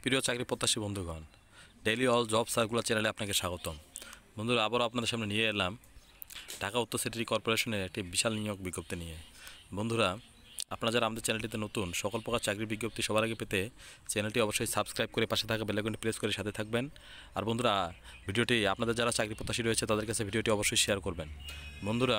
প্রিয় চাকরি প্রত্যাশী বন্ধুগণ, ডেইলি অল জব সার্কুলার চ্যানেলে আপনাকে স্বাগতম। বন্ধুরা, আবারও আপনাদের সামনে নিয়ে এলাম ঢাকা উত্তর সিটি কর্পোরেশনের একটি বিশাল নিয়োগ বিজ্ঞপ্তি নিয়ে। বন্ধুরা, আপনারা যারা আমাদের চ্যানেলটিতে নতুন, সকল প্রকার চাকরির বিজ্ঞপ্তি সবার আগে পেতে চ্যানেলটি অবশ্যই সাবস্ক্রাইব করে পাশে থাকা বেল আইকনটি প্রেস করে সাথে থাকবেন। আর বন্ধুরা, ভিডিওটি আপনাদের যারা চাকরি প্রত্যাশী রয়েছে তাদের কাছে ভিডিওটি অবশ্যই শেয়ার করবেন। বন্ধুরা,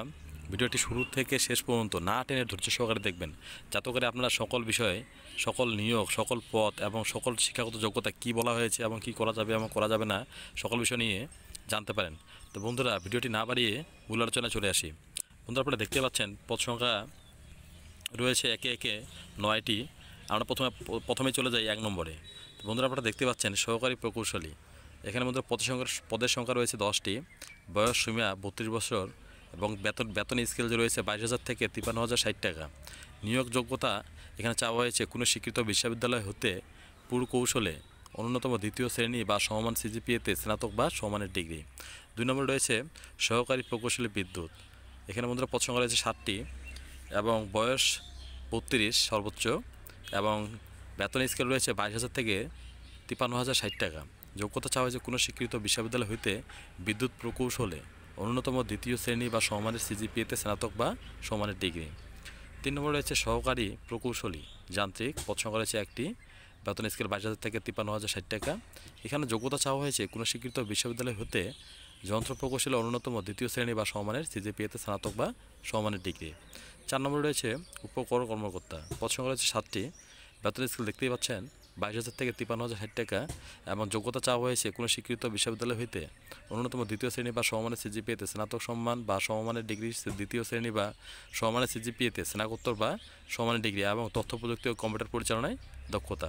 ভিডিওটি শুরু থেকে শেষ পর্যন্ত না টেনে ধৈর্য সহকারে দেখবেন, যাতে করে আপনারা সকল বিষয়ে, সকল নিয়োগ, সকল পদ এবং সকল শিক্ষাগত যোগ্যতা কী বলা হয়েছে এবং কী করা যাবে এবং করা যাবে না সকল বিষয় নিয়ে জানতে পারেন। তো বন্ধুরা, ভিডিওটি না বাড়িয়ে মূল আলোচনায় চলে আসি। বন্ধুরা, আপনারা দেখতে পাচ্ছেন পদ সংখ্যা রয়েছে একে একে 9টি। আমরা প্রথমে চলে যাই 1 নম্বরে। তো বন্ধুরা, আপনারা দেখতে পাচ্ছেন সহকারী প্রকৌশলী। এখানে বন্ধুরা পদের সংখ্যা রয়েছে 10টি। বয়স সীমা 32 বছর এবং বেতন স্কেল যে রয়েছে 22,000 থেকে 53,060 টাকা। নিয়োগ যোগ্যতা এখানে চাওয়া হয়েছে কোনো স্বীকৃত বিশ্ববিদ্যালয় হতে পুরকৌশলে ন্যূনতম 2য় শ্রেণী বা সমমান সিজিপিএতে স্নাতক বা সমমানের ডিগ্রি। 2 নম্বরে রয়েছে সহকারী প্রকৌশলী বিদ্যুৎ। এখানে বন্ধুরা পদ সংখ্যা রয়েছে 7টি এবং বয়স 32 সর্বোচ্চ এবং বেতন স্কেল রয়েছে 22,000 থেকে 53,060 টাকা। যোগ্যতা চাওয়া হয়েছে কোনো স্বীকৃত বিশ্ববিদ্যালয় হইতে বিদ্যুৎ প্রকৌশলে ন্যূনতম 2য় শ্রেণী বা সমমানের সিজিপিএতে স্নাতক বা সমমানের ডিগ্রি। 3 নম্বরে রয়েছে সহকারী প্রকৌশলী যান্ত্রিক। পদ সংখ্যা রয়েছে 1টি। বেতন স্কেল 22,000 থেকে 53,060 টাকা। এখানে যোগ্যতা চাওয়া হয়েছে কোনো স্বীকৃত বিশ্ববিদ্যালয় হতে যন্ত্র প্রকৌশলে ন্যূনতম 2য় শ্রেণী বা সমমানের সিজিপিএতে স্নাতক বা সমমানের ডিগ্রি। 4 নম্বরে রয়েছে উপকর কর্মকর্তা। পদ সংখ্যা রয়েছে 7টি। বেতন স্কেল দেখতেই পাচ্ছেন 22,000 থেকে 53,060 টাকা এবং যোগ্যতা চাওয়া হয়েছে কোনো স্বীকৃত বিশ্ববিদ্যালয় হইতে ন্যূনতম 2য় শ্রেণী বা সমমানের সিজিপিএতে স্নাতক সম্মান বা সমমানের ডিগ্রি, 2য় শ্রেণী বা সমমানের সিজিপিএতে স্নাতকোত্তর বা সমমানের ডিগ্রি এবং তথ্য প্রযুক্তি ও কম্পিউটার পরিচালনায় দক্ষতা।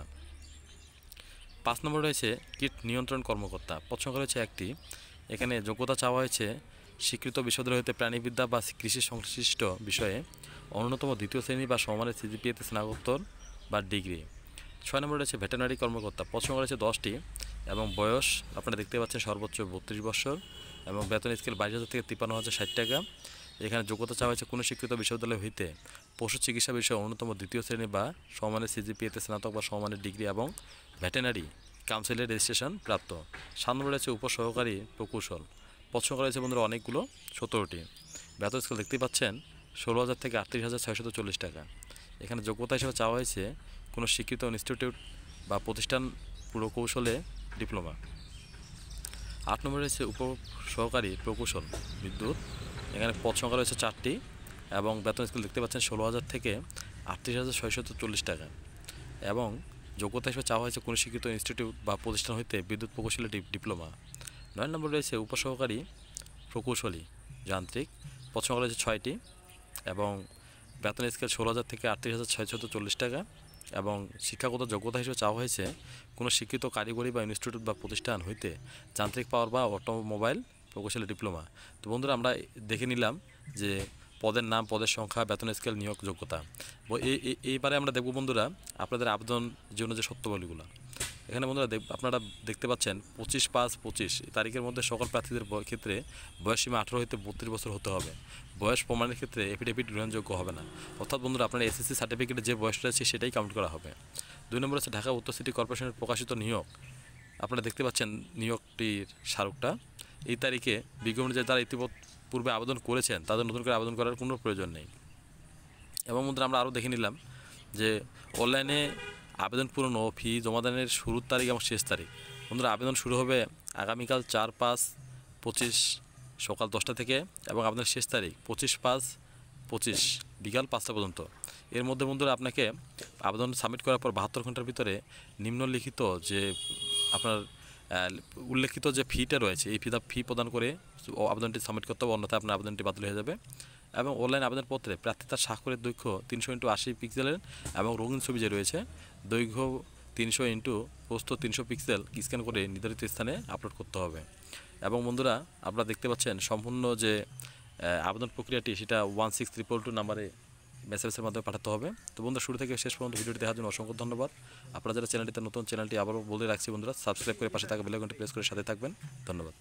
5 নম্বরে রয়েছে কীট নিয়ন্ত্রণ কর্মকর্তা। পদ সংখ্যা রয়েছে 1টি। এখানে যোগ্যতা চাওয়া হয়েছে স্বীকৃত বিশ্ববিদ্যালয় হতে প্রাণীবিদ্যা বা কৃষি সংশ্লিষ্ট বিষয়ে ন্যূনতম 2য় শ্রেণী বা সমমানের সিজিপিএতে স্নাতকোত্তর বা ডিগ্রি। 6 নম্বরে রয়েছে ভেটেরিনারি কর্মকর্তা। পদ সংখ্যা রয়েছে 10টি এবং বয়স আপনারা দেখতে পাচ্ছেন সর্বোচ্চ 32 বছর এবং বেতন স্কেল 22,000 থেকে 53,060 টাকা। এখানে যোগ্যতা চাওয়া হয়েছে কোনো স্বীকৃত বিশ্ববিদ্যালয় হইতে পশু চিকিৎসা বিষয়ে ন্যূনতম 2য় শ্রেণী বা সমমানের সিজিপিএতে স্নাতক বা সমমানের ডিগ্রি এবং ভেটেরিনারি কাউন্সিলের রেজিস্ট্রেশন প্রাপ্ত। 7 নম্বরে রয়েছে উপসহকারী প্রকৌশল। পদ সংখ্যা রয়েছে বন্ধুরা অনেকগুলো, 17টি। বেতন স্কেল দেখতেই পাচ্ছেন 16,000 থেকে 38,640 টাকা। এখানে যোগ্যতা হিসেবে চাওয়া হয়েছে কোনো স্বীকৃত ইনস্টিটিউট বা প্রতিষ্ঠান প্রকৌশলে ডিপ্লোমা। 8 নম্বরে রয়েছে উপসহকারী প্রকৌশল বিদ্যুৎ। এখানে পদ সংখ্যা রয়েছে 4টি এবং বেতন স্কেল দেখতে পাচ্ছেন 16,000 থেকে 38,640 টাকা এবং যোগ্যতা হিসেবে চাওয়া হয়েছে কোনো স্বীকৃত ইনস্টিটিউট বা প্রতিষ্ঠান হইতে বিদ্যুৎ প্রকৌশলে ডিপ্লোমা। 9 নম্বরে রয়েছে উপসহকারী প্রকৌশলী যান্ত্রিক। পদ সংখ্যা রয়েছে 6টি এবং বেতন স্কেল 16,000 থেকে 38,640 টাকা এবং শিক্ষাগত যোগ্যতা হিসেবে চাওয়া হয়েছে কোনো স্বীকৃত কারিগরি বা ইনস্টিটিউট বা প্রতিষ্ঠান হইতে যান্ত্রিক পাওয়ার বা অটোমোবাইল প্রকৌশলী ডিপ্লোমা। তো বন্ধুরা, আমরা দেখে নিলাম যে পদের নাম, পদের সংখ্যা, বেতন স্কেল, নিয়োগ যোগ্যতা। এইবারে আমরা দেখব বন্ধুরা আপনাদের আবেদন জন্য যে সত্যবলীগুলো। এখানে বন্ধুরা আপনারা দেখতে পাচ্ছেন 25/5/25 তারিখের মধ্যে সকল প্রার্থীদের ক্ষেত্রে বয়সসীমা 18 হতে 32 বছর হতে হবে। বয়স প্রমাণের ক্ষেত্রে এফিডেভিট গ্রহণযোগ্য হবে না। অর্থাৎ বন্ধুরা, আপনার এসএসসি সার্টিফিকেটে যে বয়স রয়েছে সেটাই কাউন্ট করা হবে। 2 নম্বর হচ্ছে ঢাকা উত্তর সিটি কর্পোরেশনের প্রকাশিত নিয়োগ। আপনারা দেখতে পাচ্ছেন নিয়োগটির স্মারকটা। এই তারিখে বিজ্ঞপ্তি অনুযায়ী যারা ইতিপূর্বে আবেদন করেছেন তাদের নতুন করে আবেদন করার কোনো প্রয়োজন নেই। এবং বন্ধুরা, আমরা আরও দেখে নিলাম যে অনলাইনে আবেদন পূরণ ও ফি জমাদানের শুরুর তারিখ এবং শেষ তারিখ। বন্ধুরা, আবেদন শুরু হবে আগামীকাল 4/5/25 সকাল 10টা থেকে এবং আবেদনের শেষ তারিখ 25/5/25 বিকাল 5টা পর্যন্ত। এর মধ্যে বন্ধুরা আপনাকে আবেদন সাবমিট করার পর 72 ঘন্টার ভিতরে নিম্নলিখিত যে আপনার উল্লেখিত যে ফিটা রয়েছে এই ফি প্রদান করে আবেদনটি সাবমিট করতে হবে, অন্যথায় আপনার আবেদনটি বাতিল হয়ে যাবে। এবং অনলাইন আবেদনপত্রে প্রার্থী তার স্বাক্ষরের দৈর্ঘ্য 300x80 পিক্সেলের এবং রঙিন ছবি যে রয়েছে দৈর্ঘ্য 300x প্রস্থ 300 পিক্সেল স্ক্যান করে নির্ধারিত স্থানে আপলোড করতে হবে। এবং বন্ধুরা, আপনারা দেখতে পাচ্ছেন সম্পূর্ণ যে আবেদন প্রক্রিয়াটি সেটা 16322 নাম্বারে মেসেজের মাধ্যমে পাঠাতে হবে। তো বন্ধুরা, শুরু থেকে শেষ পর্যন্ত ভিডিওটি দেখার জন্য অসংখ্য ধন্যবাদ। আপনারা যারা চ্যানেলটিতে নতুন, চ্যানেলটি আবারও বলে রাখছি বন্ধুরা সাবস্ক্রাইব করে পাশে থাকা বেল আইকনটি প্রেস করে সাথে থাকবেন। ধন্যবাদ।